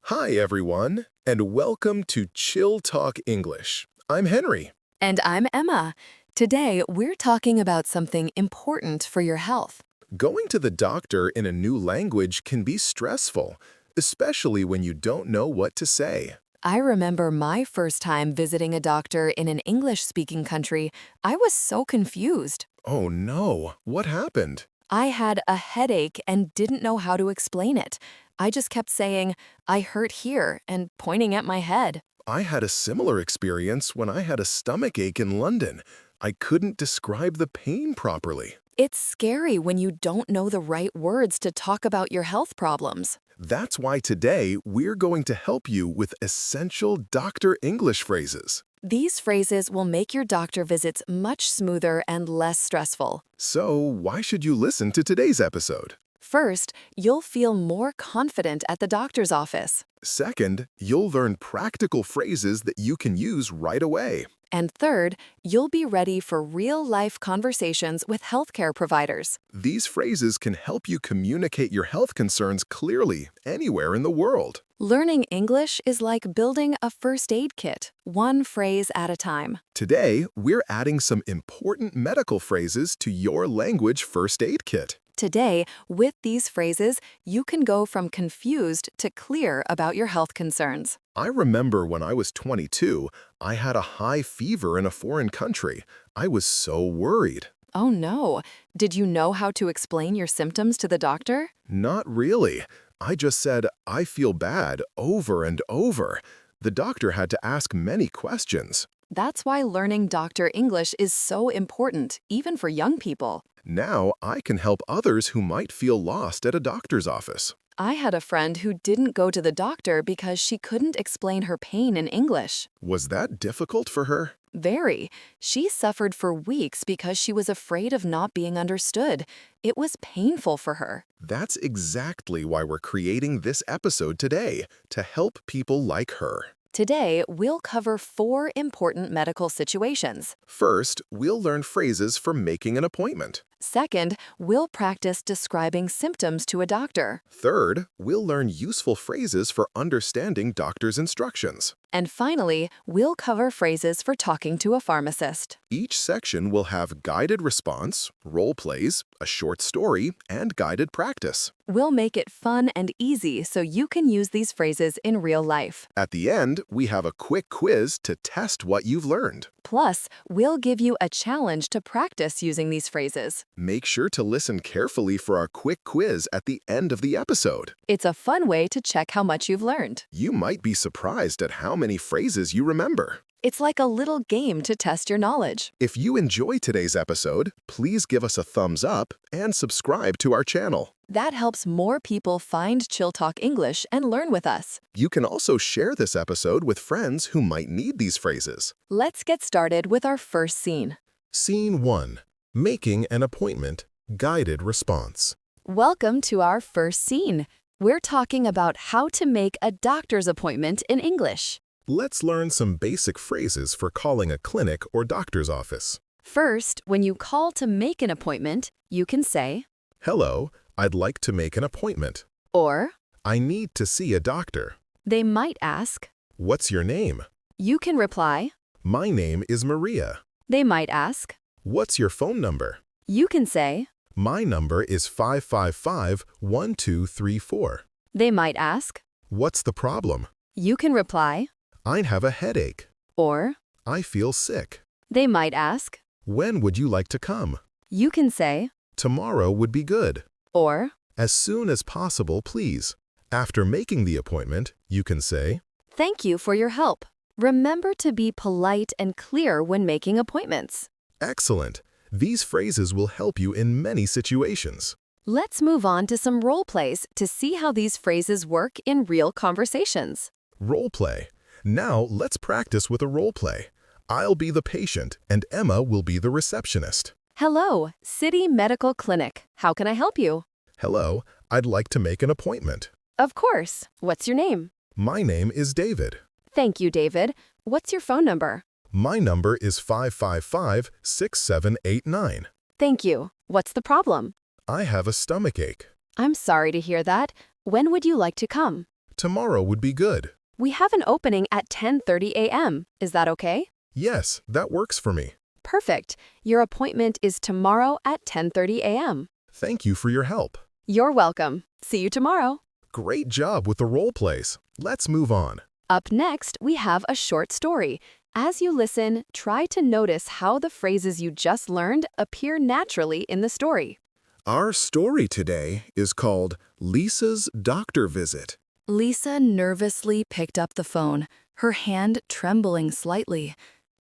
Hi, everyone, and welcome to Chill Talk English. I'm Henry. And I'm Emma. Today, we're talking about something important for your health. Going to the doctor in a new language can be stressful, especially when you don't know what to say. I remember my first time visiting a doctor in an English-speaking country. I was so confused. Oh no, what happened? I had a headache and didn't know how to explain it. I just kept saying, "I hurt here," and pointing at my head. I had a similar experience when I had a stomach ache in London. I couldn't describe the pain properly. It's scary when you don't know the right words to talk about your health problems. That's why today we're going to help you with essential doctor English phrases. These phrases will make your doctor visits much smoother and less stressful. So, why should you listen to today's episode? First, you'll feel more confident at the doctor's office. Second, you'll learn practical phrases that you can use right away. And third, you'll be ready for real-life conversations with healthcare providers. These phrases can help you communicate your health concerns clearly anywhere in the world. Learning English is like building a first aid kit, one phrase at a time. Today, we're adding some important medical phrases to your language first aid kit. Today, with these phrases, you can go from confused to clear about your health concerns. I remember when I was 22, I had a high fever in a foreign country. I was so worried. Oh no, did you know how to explain your symptoms to the doctor? Not really. I just said, "I feel bad," over and over. The doctor had to ask many questions. That's why learning doctor English is so important, even for young people. Now I can help others who might feel lost at a doctor's office. I had a friend who didn't go to the doctor because she couldn't explain her pain in English. Was that difficult for her? Very. She suffered for weeks because she was afraid of not being understood. It was painful for her. That's exactly why we're creating this episode today, to help people like her. Today, we'll cover 4 important medical situations. First, we'll learn phrases for making an appointment. Second, we'll practice describing symptoms to a doctor. Third, we'll learn useful phrases for understanding doctor's instructions. And finally, we'll cover phrases for talking to a pharmacist. Each section will have guided response, role plays, a short story, and guided practice. We'll make it fun and easy so you can use these phrases in real life. At the end, we have a quick quiz to test what you've learned. Plus, we'll give you a challenge to practice using these phrases. Make sure to listen carefully for our quick quiz at the end of the episode. It's a fun way to check how much you've learned. You might be surprised at how many phrases you remember. It's like a little game to test your knowledge. If you enjoy today's episode, please give us a thumbs up and subscribe to our channel. That helps more people find Chill Talk English and learn with us. You can also share this episode with friends who might need these phrases. Let's get started with our first scene. Scene 1. Making an appointment. Guided response. Welcome to our first scene. We're talking about how to make a doctor's appointment in English. Let's learn some basic phrases for calling a clinic or doctor's office. First, when you call to make an appointment, you can say, "Hello, I'd like to make an appointment." or "I need to see a doctor." they might ask. "What's your name?" You can reply. "My name is Maria." They might ask. "What's your phone number?" You can say. "My number is 555-1234." They might ask. "What's the problem?" You can reply. "I have a headache." Or "I feel sick." they might ask. "When would you like to come?" You can say. "Tomorrow would be good." Or "As soon as possible, please." After making the appointment, you can say, thank you for your help. Remember to be polite and clear when making appointments. "Excellent." These phrases will help you in many situations. Let's move on to some role plays to see how these phrases work in real conversations. Role play. Now let's practice with a role play. I'll be the patient and Emma will be the receptionist. Hello, City Medical Clinic. How can I help you? "Hello, I'd like to make an appointment." Of course. What's your name? "My name is David." Thank you, David. What's your phone number? "My number is 555-6789. Thank you. What's the problem? "I have a stomach ache." I'm sorry to hear that. When would you like to come? Tomorrow would be good. We have an opening at 10:30 a.m. Is that okay? Yes, that works for me. Perfect. Your appointment is tomorrow at 10:30 a.m. Thank you for your help. You're welcome. See you tomorrow. Great job with the role plays. Let's move on. Up next, we have a short story. As you listen, try to notice how the phrases you just learned appear naturally in the story. Our story today is called Lisa's Doctor Visit. Lisa nervously picked up the phone, her hand trembling slightly.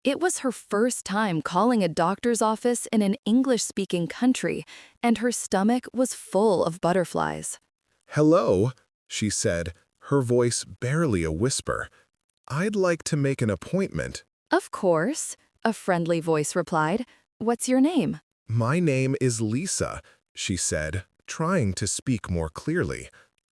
It was her first time calling a doctor's office in an English-speaking country, and her stomach was full of butterflies. Hello, she said, her voice barely a whisper. I'd like to make an appointment. Of course, a friendly voice replied. What's your name? My name is Lisa, she said, trying to speak more clearly.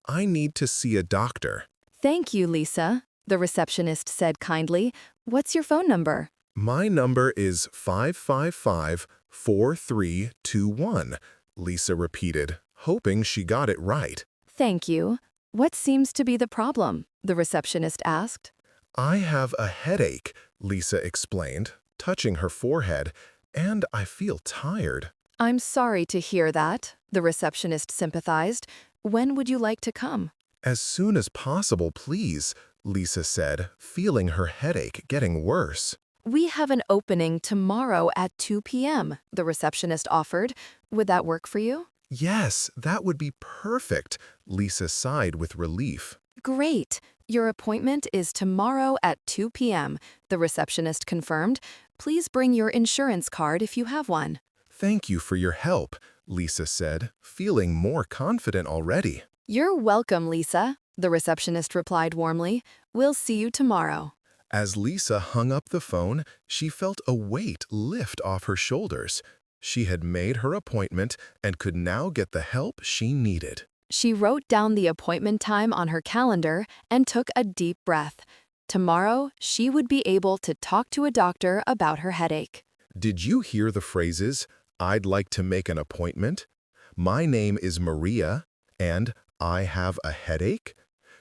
I need to see a doctor. Thank you, Lisa, the receptionist said kindly. What's your phone number? My number is 555-4321, Lisa repeated, hoping she got it right. Thank you. What seems to be the problem? The receptionist asked. I have a headache, Lisa explained, touching her forehead, and I feel tired. I'm sorry to hear that, the receptionist sympathized. When would you like to come? As soon as possible, please, Lisa said, feeling her headache getting worse. We have an opening tomorrow at 2 p.m., the receptionist offered. Would that work for you? Yes, that would be perfect, Lisa sighed with relief. Great. Your appointment is tomorrow at 2 p.m., the receptionist confirmed. Please bring your insurance card if you have one. Thank you for your help, Lisa said, feeling more confident already. You're welcome, Lisa, the receptionist replied warmly. We'll see you tomorrow. As Lisa hung up the phone, she felt a weight lift off her shoulders. She had made her appointment and could now get the help she needed. She wrote down the appointment time on her calendar and took a deep breath. Tomorrow, she would be able to talk to a doctor about her headache. Did you hear the phrases, I'd like to make an appointment? My name is Maria, and I have a headache?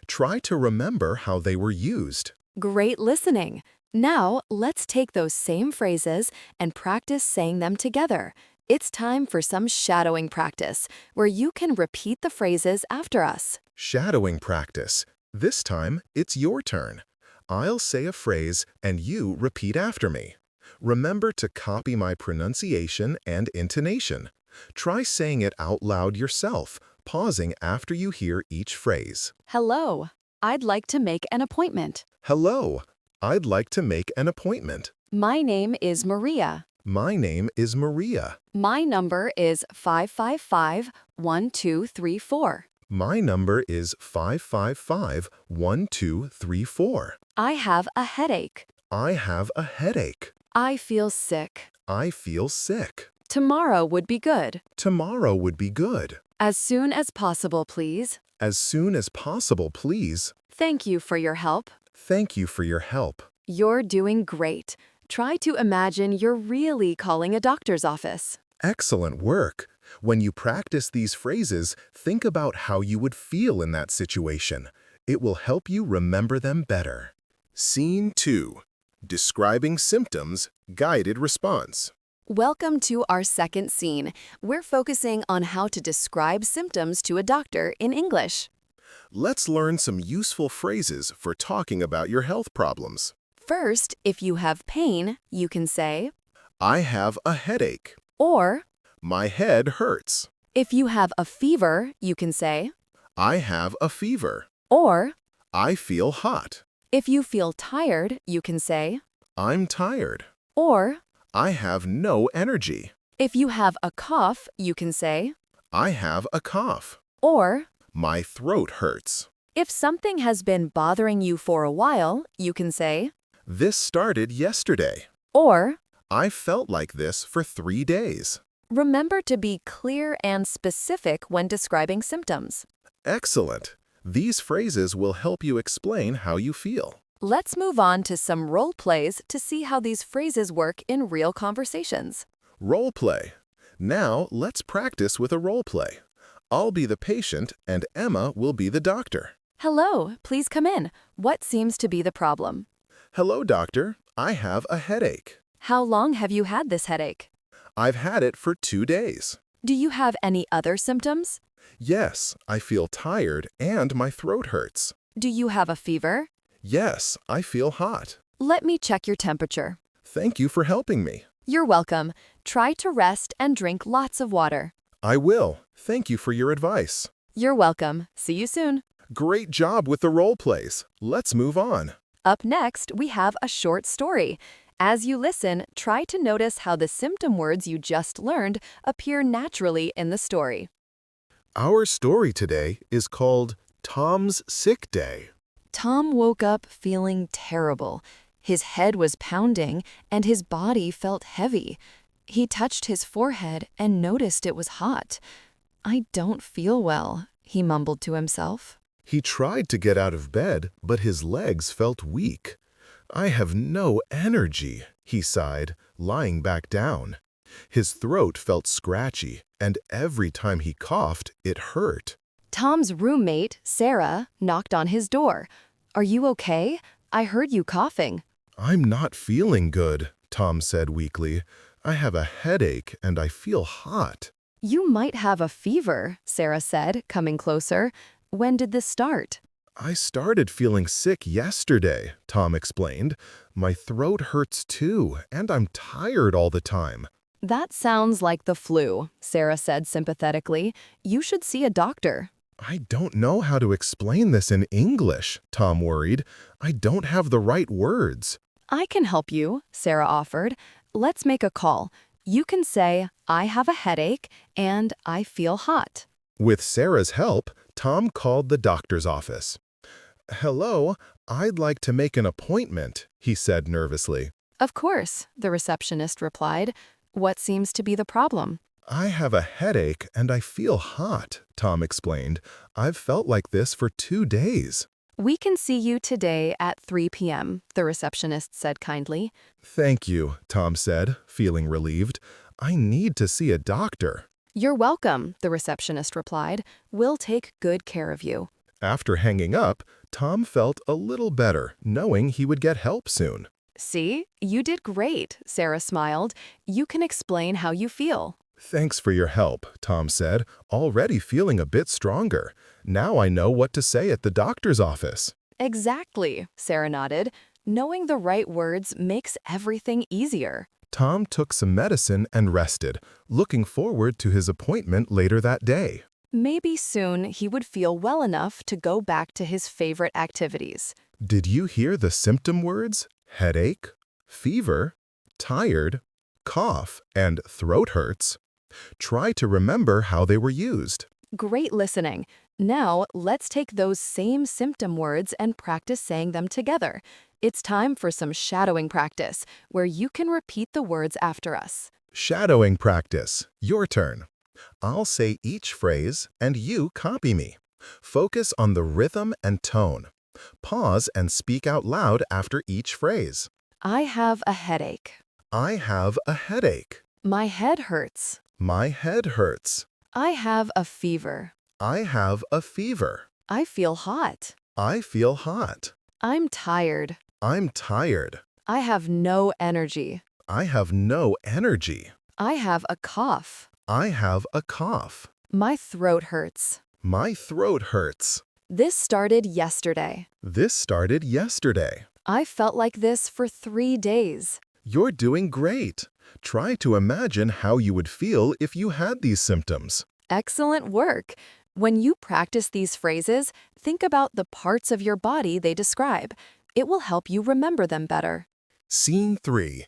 Try to remember how they were used. Great listening. Now, let's take those same phrases and practice saying them together. It's time for some shadowing practice, where you can repeat the phrases after us. Shadowing practice. This time, it's your turn. I'll say a phrase and you repeat after me. Remember to copy my pronunciation and intonation. Try saying it out loud yourself, pausing after you hear each phrase. Hello. I'd like to make an appointment. Hello. I'd like to make an appointment. My name is Maria. My name is Maria. My number is 555-1234. My number is 555-1234. I have a headache. I have a headache. I feel sick. I feel sick. Tomorrow would be good. Tomorrow would be good. As soon as possible, please. As soon as possible, please. Thank you for your help. Thank you for your help. You're doing great. Try to imagine you're really calling a doctor's office. Excellent work. When you practice these phrases, think about how you would feel in that situation. It will help you remember them better. Scene 2. Describing symptoms, guided response. Welcome to our second scene. We're focusing on how to describe symptoms to a doctor in English. Let's learn some useful phrases for talking about your health problems. First, if you have pain, you can say, I have a headache. or My head hurts. if you have a fever, you can say, I have a fever. or I feel hot. if you feel tired, you can say, I'm tired. or I have no energy. if you have a cough, you can say, I have a cough. or My throat hurts. if something has been bothering you for a while, you can say, This started yesterday. or I felt like this for 3 days. remember to be clear and specific when describing symptoms. Excellent. These phrases will help you explain how you feel. Let's move on to some role plays to see how these phrases work in real conversations. Role play. Now let's practice with a role play. I'll be the patient and Emma will be the doctor. Hello, please come in. What seems to be the problem? Hello, doctor. I have a headache. How long have you had this headache? I've had it for 2 days. Do you have any other symptoms? Yes, I feel tired and my throat hurts. Do you have a fever? Yes, I feel hot. Let me check your temperature. Thank you for helping me. You're welcome. Try to rest and drink lots of water. I will. Thank you for your advice. You're welcome. See you soon. Great job with the role plays. Let's move on. Up next, we have a short story. As you listen, try to notice how the symptom words you just learned appear naturally in the story. Our story today is called Tom's Sick Day. Tom woke up feeling terrible. His head was pounding and his body felt heavy. He touched his forehead and noticed it was hot. "I don't feel well," he mumbled to himself. He tried to get out of bed, but his legs felt weak. I have no energy, he sighed, lying back down. His throat felt scratchy, and every time he coughed, it hurt. Tom's roommate, Sarah, knocked on his door. "Are you okay? I heard you coughing." I'm not feeling good, Tom said weakly. I have a headache and I feel hot. "You might have a fever," Sarah said, coming closer. "When did this start?" I started feeling sick yesterday, Tom explained. My throat hurts too, and I'm tired all the time. "That sounds like the flu," Sarah said sympathetically. "You should see a doctor." I don't know how to explain this in English, Tom worried. I don't have the right words. "I can help you," Sarah offered. "Let's make a call. You can say, 'I have a headache,' and 'I feel hot.'" With Sarah's help, Tom called the doctor's office. "Hello, I'd like to make an appointment," he said nervously. "Of course," the receptionist replied. "What seems to be the problem?" I have a headache and I feel hot, Tom explained. I've felt like this for 2 days. "We can see you today at 3 p.m., the receptionist said kindly. Thank you, Tom said, feeling relieved. I need to see a doctor. "You're welcome," the receptionist replied. "We'll take good care of you." After hanging up, Tom felt a little better, knowing he would get help soon. "See, you did great," Sarah smiled. "You can explain how you feel." Thanks for your help, Tom said, already feeling a bit stronger. Now I know what to say at the doctor's office. "Exactly," Sarah nodded. "Knowing the right words makes everything easier." Tom took some medicine and rested, looking forward to his appointment later that day. Maybe soon he would feel well enough to go back to his favorite activities. Did you hear the symptom words? Headache, fever, tired, cough, and throat hurts? Try to remember how they were used. Great listening. Now, let's take those same symptom words and practice saying them together. It's time for some shadowing practice, where you can repeat the words after us. Shadowing practice. Your turn. I'll say each phrase, and you copy me. Focus on the rhythm and tone. Pause and speak out loud after each phrase. "I have a headache." I have a headache. "My head hurts." My head hurts. "I have a fever." I have a fever. "I feel hot." I feel hot. "I'm tired." I'm tired. "I have no energy." I have no energy. "I have a cough." I have a cough. "My throat hurts." My throat hurts. "This started yesterday." This started yesterday. "I felt like this for 3 days." You're doing great. Try to imagine how you would feel if you had these symptoms. Excellent work. When you practice these phrases, think about the parts of your body they describe. It will help you remember them better. Scene 3.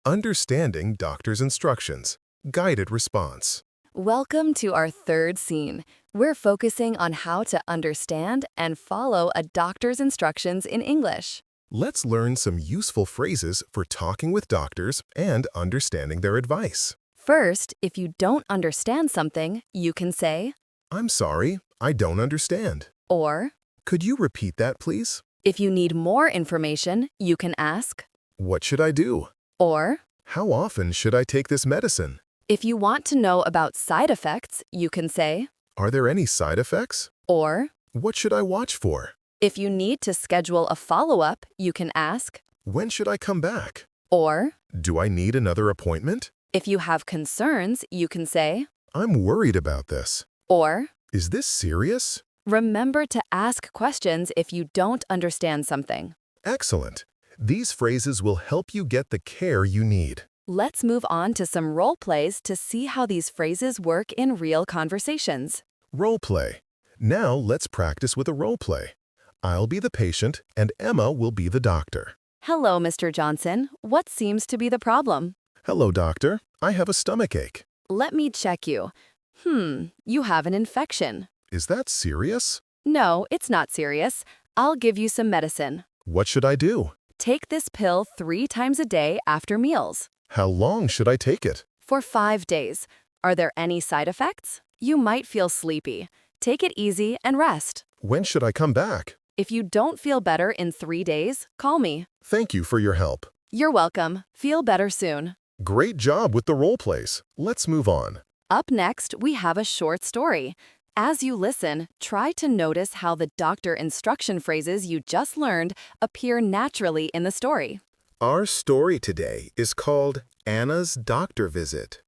Understanding doctor's instructions. Guided response. Welcome to our third scene. We're focusing on how to understand and follow a doctor's instructions in English. Let's learn some useful phrases for talking with doctors and understanding their advice. First, if you don't understand something, you can say, I'm sorry, I don't understand. or, Could you repeat that, please? if you need more information, you can ask, What should I do? or, How often should I take this medicine? if you want to know about side effects, you can say, Are there any side effects? or, What should I watch for? If you need to schedule a follow-up, you can ask, When should I come back? or Do I need another appointment? if you have concerns, you can say, I'm worried about this. or Is this serious? remember to ask questions if you don't understand something. Excellent. These phrases will help you get the care you need. Let's move on to some role plays to see how these phrases work in real conversations. Role play. Now let's practice with a role play. I'll be the patient and Emma will be the doctor. Hello, Mr. Johnson. What seems to be the problem? Hello, doctor. I have a stomachache. Let me check you. You have an infection. Is that serious? No, it's not serious. I'll give you some medicine. What should I do? Take this pill 3 times a day after meals. How long should I take it? For 5 days. Are there any side effects? You might feel sleepy. Take it easy and rest. When should I come back? If you don't feel better in 3 days, call me. Thank you for your help. You're welcome. Feel better soon. Great job with the role plays. Let's move on. Up next, we have a short story. As you listen, try to notice how the doctor instruction phrases you just learned appear naturally in the story. Our story today is called Anna's Doctor Visit.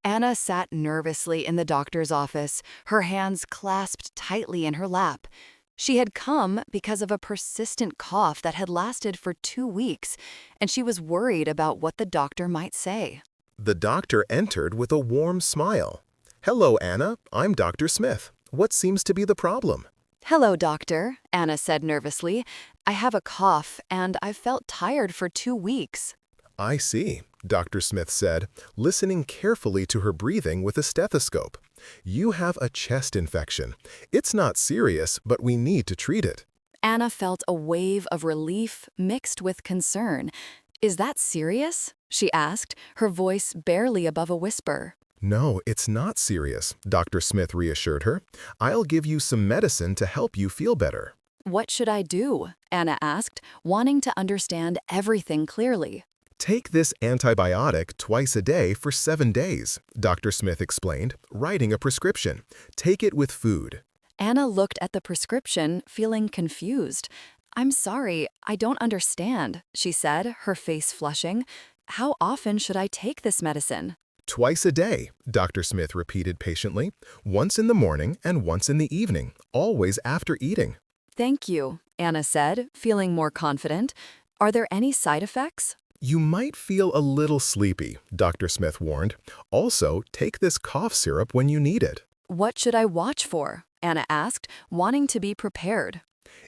Anna sat nervously in the doctor's office, her hands clasped tightly in her lap. She had come because of a persistent cough that had lasted for 2 weeks, and she was worried about what the doctor might say. The doctor entered with a warm smile. Hello, Anna. I'm Dr. Smith. What seems to be the problem? Hello, doctor, Anna said nervously. I have a cough, and I've felt tired for 2 weeks. I see, Dr. Smith said, listening carefully to her breathing with a stethoscope. You have a chest infection. It's not serious, but we need to treat it. Anna felt a wave of relief mixed with concern. Is that serious? She asked, her voice barely above a whisper. No, it's not serious, Dr. Smith reassured her. I'll give you some medicine to help you feel better. What should I do? Anna asked, wanting to understand everything clearly. Take this antibiotic twice a day for 7 days, Dr. Smith explained, writing a prescription. Take it with food. Anna looked at the prescription, feeling confused. I'm sorry, I don't understand, she said, her face flushing. How often should I take this medicine? Twice a day, Dr. Smith repeated patiently, once in the morning and once in the evening, always after eating. Thank you, Anna said, feeling more confident. Are there any side effects? You might feel a little sleepy, Dr. Smith warned. Also, take this cough syrup when you need it. What should I watch for? Anna asked, wanting to be prepared.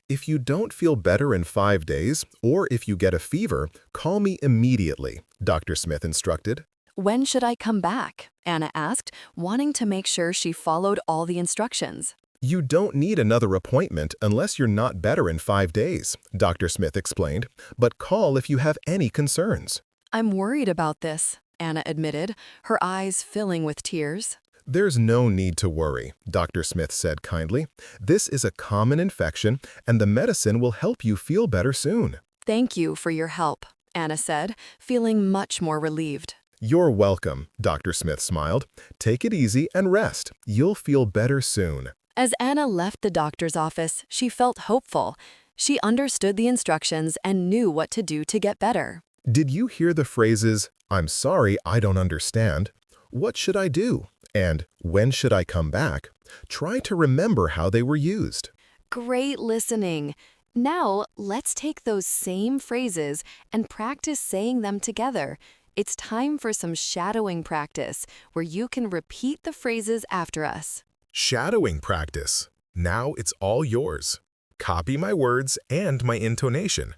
If you don't feel better in 5 days, or if you get a fever, call me immediately, Dr. Smith instructed. When should I come back? Anna asked, wanting to make sure she followed all the instructions. You don't need another appointment unless you're not better in 5 days, Dr. Smith explained, but call if you have any concerns. I'm worried about this, Anna admitted, her eyes filling with tears. There's no need to worry, Dr. Smith said kindly. This is a common infection, and the medicine will help you feel better soon. Thank you for your help, Anna said, feeling much more relieved. You're welcome, Dr. Smith smiled. Take it easy and rest. You'll feel better soon. As Anna left the doctor's office, she felt hopeful. She understood the instructions and knew what to do to get better. Did you hear the phrases, I'm sorry, I don't understand? What should I do? And when should I come back? Try to remember how they were used. Great listening. Now, let's take those same phrases and practice saying them together. It's time for some shadowing practice, where you can repeat the phrases after us. Shadowing practice. Now it's all yours. Copy my words and my intonation.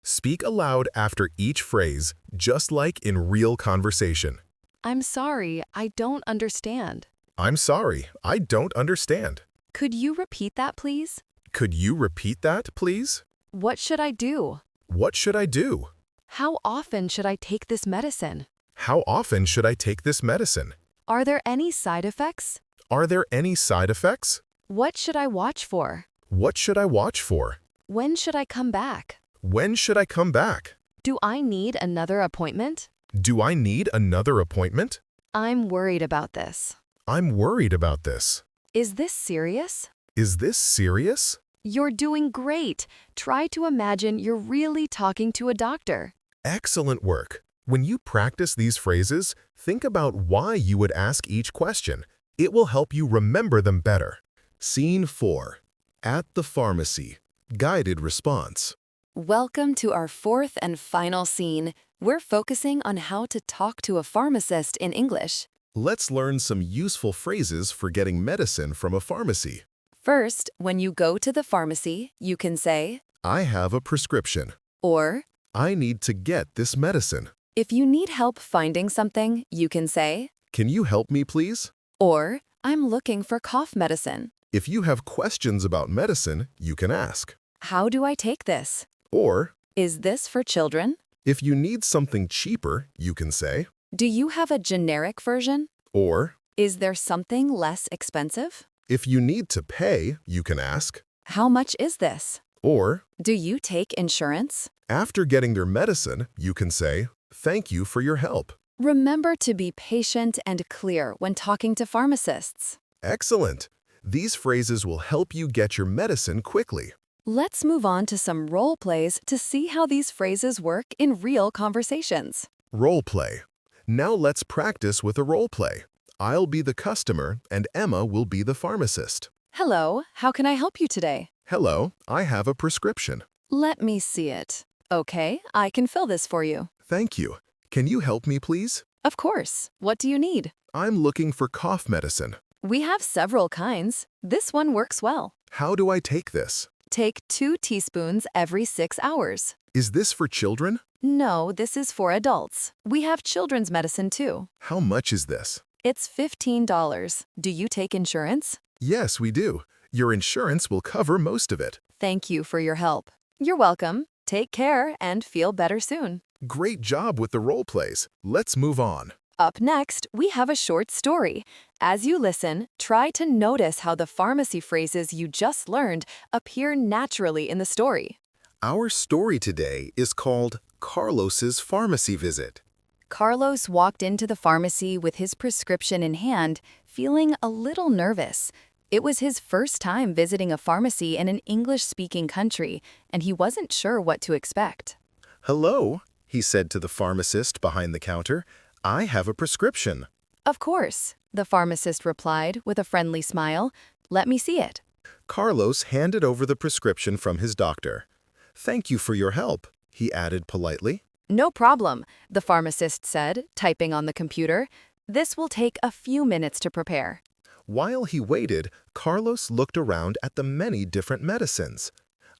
Speak aloud after each phrase, just like in real conversation. I'm sorry, I don't understand. I'm sorry, I don't understand. Could you repeat that, please? Could you repeat that, please? What should I do? What should I do? How often should I take this medicine? How often should I take this medicine? Are there any side effects? Are there any side effects? What should I watch for? What should I watch for? When should I come back? When should I come back? Do I need another appointment? Do I need another appointment? I'm worried about this. I'm worried about this. Is this serious? Is this serious? You're doing great. Try to imagine you're really talking to a doctor. Excellent work. When you practice these phrases, think about why you would ask each question. It will help you remember them better. Scene 4. At the pharmacy. Guided response. Welcome to our fourth and final scene. We're focusing on how to talk to a pharmacist in English. Let's learn some useful phrases for getting medicine from a pharmacy. First, when you go to the pharmacy, you can say, I have a prescription. or, I need to get this medicine. if you need help finding something, you can say, Can you help me, please? or, I'm looking for cough medicine. If you have questions about medicine, you can ask. How do I take this? Or, Is this for children? if you need something cheaper, you can say. Do you have a generic version? Or, Is there something less expensive? if you need to pay, you can ask. How much is this? Or, Do you take insurance? after getting their medicine, you can say, Thank you for your help. Remember to be patient and clear when talking to pharmacists. Excellent. These phrases will help you get your medicine quickly. Let's move on to some role plays to see how these phrases work in real conversations. Role play. Now let's practice with a role play. I'll be the customer and Emma will be the pharmacist. Hello, how can I help you today? Hello, I have a prescription. Let me see it. Okay, I can fill this for you. Thank you. Can you help me, please? Of course. What do you need? I'm looking for cough medicine. We have several kinds. This one works well. How do I take this? Take 2 teaspoons every 6 hours. Is this for children? No, this is for adults. We have children's medicine too. How much is this? It's $15. Do you take insurance? Yes, we do. Your insurance will cover most of it. Thank you for your help. You're welcome. Take care and feel better soon. Great job with the role plays. Let's move on. Up next, we have a short story. As you listen, try to notice how the pharmacy phrases you just learned appear naturally in the story. Our story today is called Carlos's Pharmacy Visit. Carlos walked into the pharmacy with his prescription in hand, feeling a little nervous. It was his first time visiting a pharmacy in an English-speaking country, and he wasn't sure what to expect. Hello, he said to the pharmacist behind the counter. I have a prescription. Of course, the pharmacist replied with a friendly smile. Let me see it. Carlos handed over the prescription from his doctor. Thank you for your help, he added politely. No problem, the pharmacist said, typing on the computer. This will take a few minutes to prepare. While he waited, Carlos looked around at the many different medicines.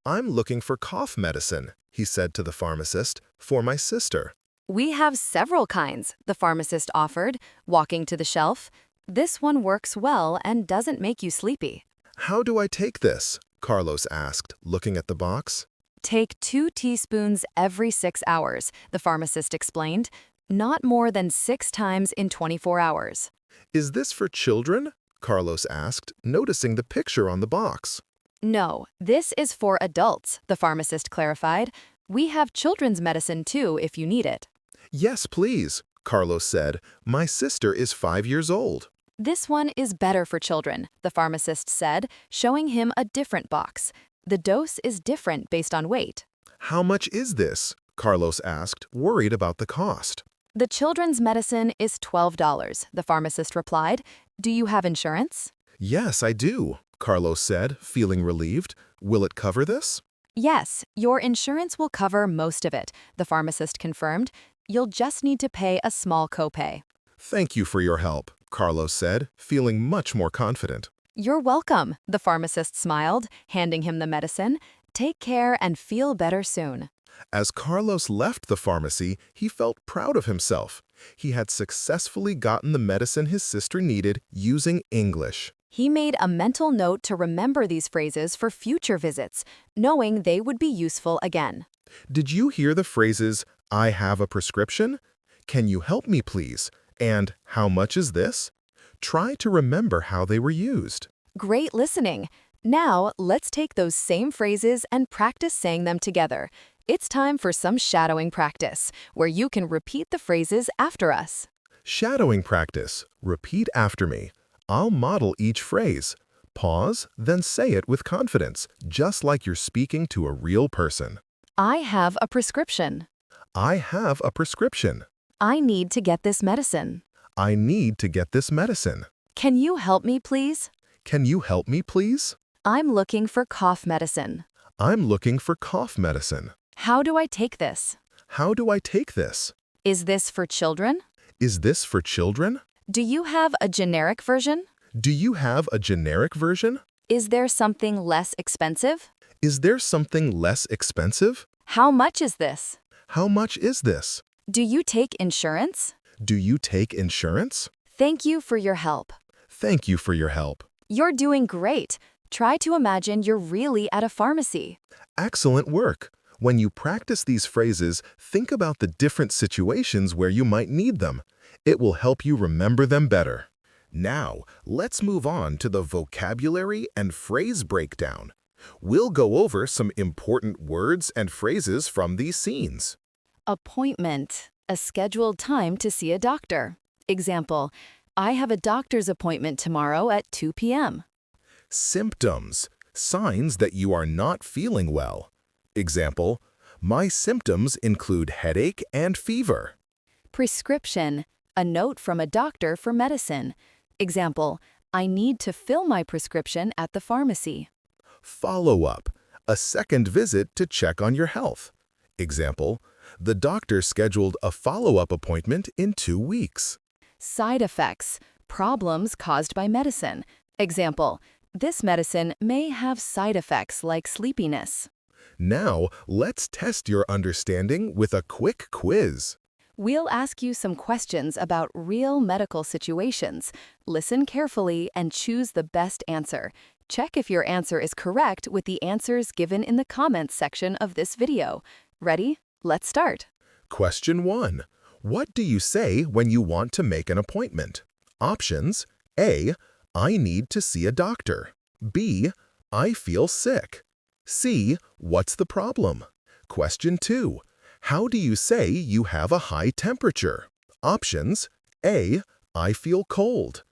I'm looking for cough medicine, he said to the pharmacist, for my sister. We have several kinds, the pharmacist offered, walking to the shelf. This one works well and doesn't make you sleepy. How do I take this? Carlos asked, looking at the box. Take 2 teaspoons every 6 hours, the pharmacist explained. Not more than 6 times in 24 hours. Is this for children? Carlos asked, noticing the picture on the box. No, this is for adults, the pharmacist clarified. We have children's medicine too if you need it. Yes, please, Carlos said. My sister is 5 years old. This one is better for children, the pharmacist said, showing him a different box. The dose is different based on weight. How much is this? Carlos asked, worried about the cost. The children's medicine is $12, the pharmacist replied. Do you have insurance? Yes, I do, Carlos said, feeling relieved. Will it cover this? Yes, your insurance will cover most of it, the pharmacist confirmed. You'll just need to pay a small copay. Thank you for your help, Carlos said, feeling much more confident. You're welcome, the pharmacist smiled, handing him the medicine. Take care and feel better soon. As Carlos left the pharmacy, he felt proud of himself. He had successfully gotten the medicine his sister needed using English. He made a mental note to remember these phrases for future visits, knowing they would be useful again. Did you hear the phrases, I have a prescription? Can you help me, please? And how much is this? Try to remember how they were used. Great listening. Now, let's take those same phrases and practice saying them together. It's time for some shadowing practice, where you can repeat the phrases after us. Shadowing practice. Repeat after me. I'll model each phrase. Pause, then say it with confidence, just like you're speaking to a real person. I have a prescription. I have a prescription. I need to get this medicine. I need to get this medicine. Can you help me, please? Can you help me, please? I'm looking for cough medicine. I'm looking for cough medicine. How do I take this? How do I take this? Is this for children? Is this for children? Do you have a generic version? Do you have a generic version? Is there something less expensive? Is there something less expensive? How much is this? How much is this? Do you take insurance? Do you take insurance? Thank you for your help. Thank you for your help. You're doing great. Try to imagine you're really at a pharmacy. Excellent work. When you practice these phrases, think about the different situations where you might need them. It will help you remember them better. Now, let's move on to the vocabulary and phrase breakdown. We'll go over some important words and phrases from these scenes. Appointment, a scheduled time to see a doctor. Example, I have a doctor's appointment tomorrow at 2 p.m. Symptoms, signs that you are not feeling well. Example, my symptoms include headache and fever. Prescription, a note from a doctor for medicine. Example, I need to fill my prescription at the pharmacy. Follow-up, a second visit to check on your health. Example, the doctor scheduled a follow-up appointment in 2 weeks. Side effects, problems caused by medicine. Example, this medicine may have side effects like sleepiness. Now, let's test your understanding with a quick quiz. We'll ask you some questions about real medical situations. Listen carefully and choose the best answer. Check if your answer is correct with the answers given in the comments section of this video. Ready? Let's start. Question 1. What do you say when you want to make an appointment? Options: A. I need to see a doctor. B. I feel sick. C. What's the problem? Question 2. How do you say you have a high temperature? Options: A. I feel cold.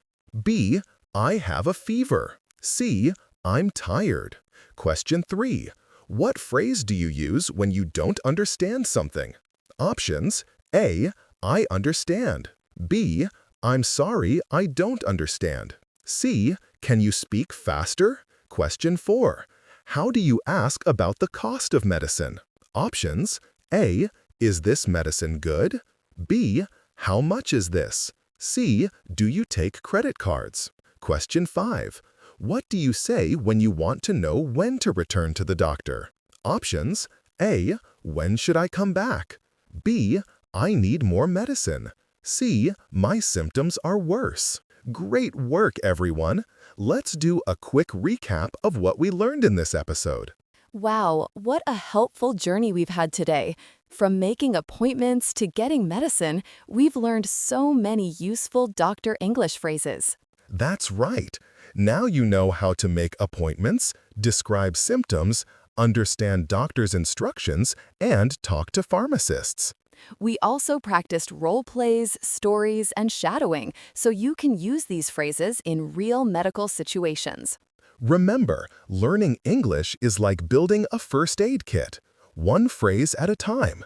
B. I have a fever. C. I'm tired. Question 3. What phrase do you use when you don't understand something? Options: A. I understand. B. I'm sorry, I don't understand. C. Can you speak faster? Question 4. How do you ask about the cost of medicine? Options: A. Is this medicine good? B. How much is this? C. Do you take credit cards? Question 5. What do you say when you want to know when to return to the doctor? Options: A. When should I come back? B. I need more medicine. C. My symptoms are worse. Great work, everyone! Let's do a quick recap of what we learned in this episode. Wow, what a helpful journey we've had today. From making appointments to getting medicine, we've learned so many useful doctor English phrases. That's right. Now you know how to make appointments, describe symptoms, understand doctor's instructions, and talk to pharmacists. We also practiced role plays, stories, and shadowing, so you can use these phrases in real medical situations. Remember, learning English is like building a first aid kit, one phrase at a time.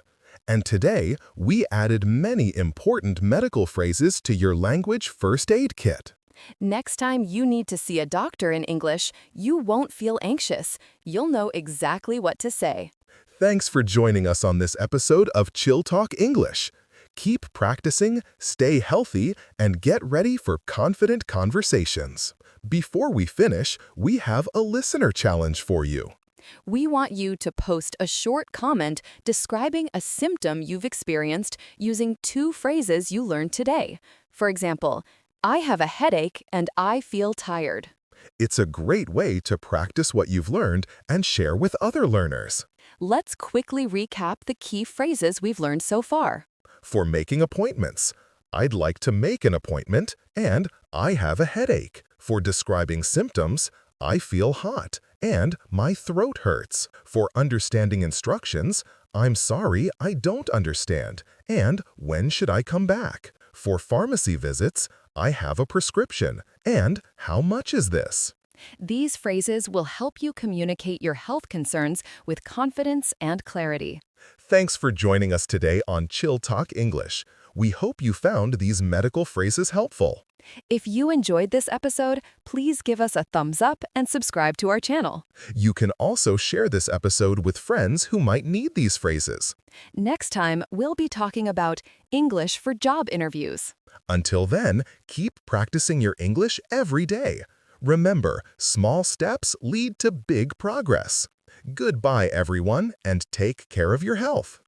And today, we added many important medical phrases to your language first aid kit. Next time you need to see a doctor in English, you won't feel anxious. You'll know exactly what to say. Thanks for joining us on this episode of Chill Talk English. Keep practicing, stay healthy, and get ready for confident conversations. Before we finish, we have a listener challenge for you. We want you to post a short comment describing a symptom you've experienced using 2 phrases you learned today. For example, I have a headache and I feel tired. It's a great way to practice what you've learned and share with other learners. Let's quickly recap the key phrases we've learned so far. For making appointments, I'd like to make an appointment, and I have a headache. For describing symptoms, I feel hot, and my throat hurts. For understanding instructions, I'm sorry, I don't understand, and when should I come back? For pharmacy visits, I have a prescription, and how much is this? These phrases will help you communicate your health concerns with confidence and clarity. Thanks for joining us today on Chill Talk English. We hope you found these medical phrases helpful. If you enjoyed this episode, please give us a thumbs up and subscribe to our channel. You can also share this episode with friends who might need these phrases. Next time, we'll be talking about English for job interviews. Until then, keep practicing your English every day. Remember, small steps lead to big progress. Goodbye, everyone, and take care of your health.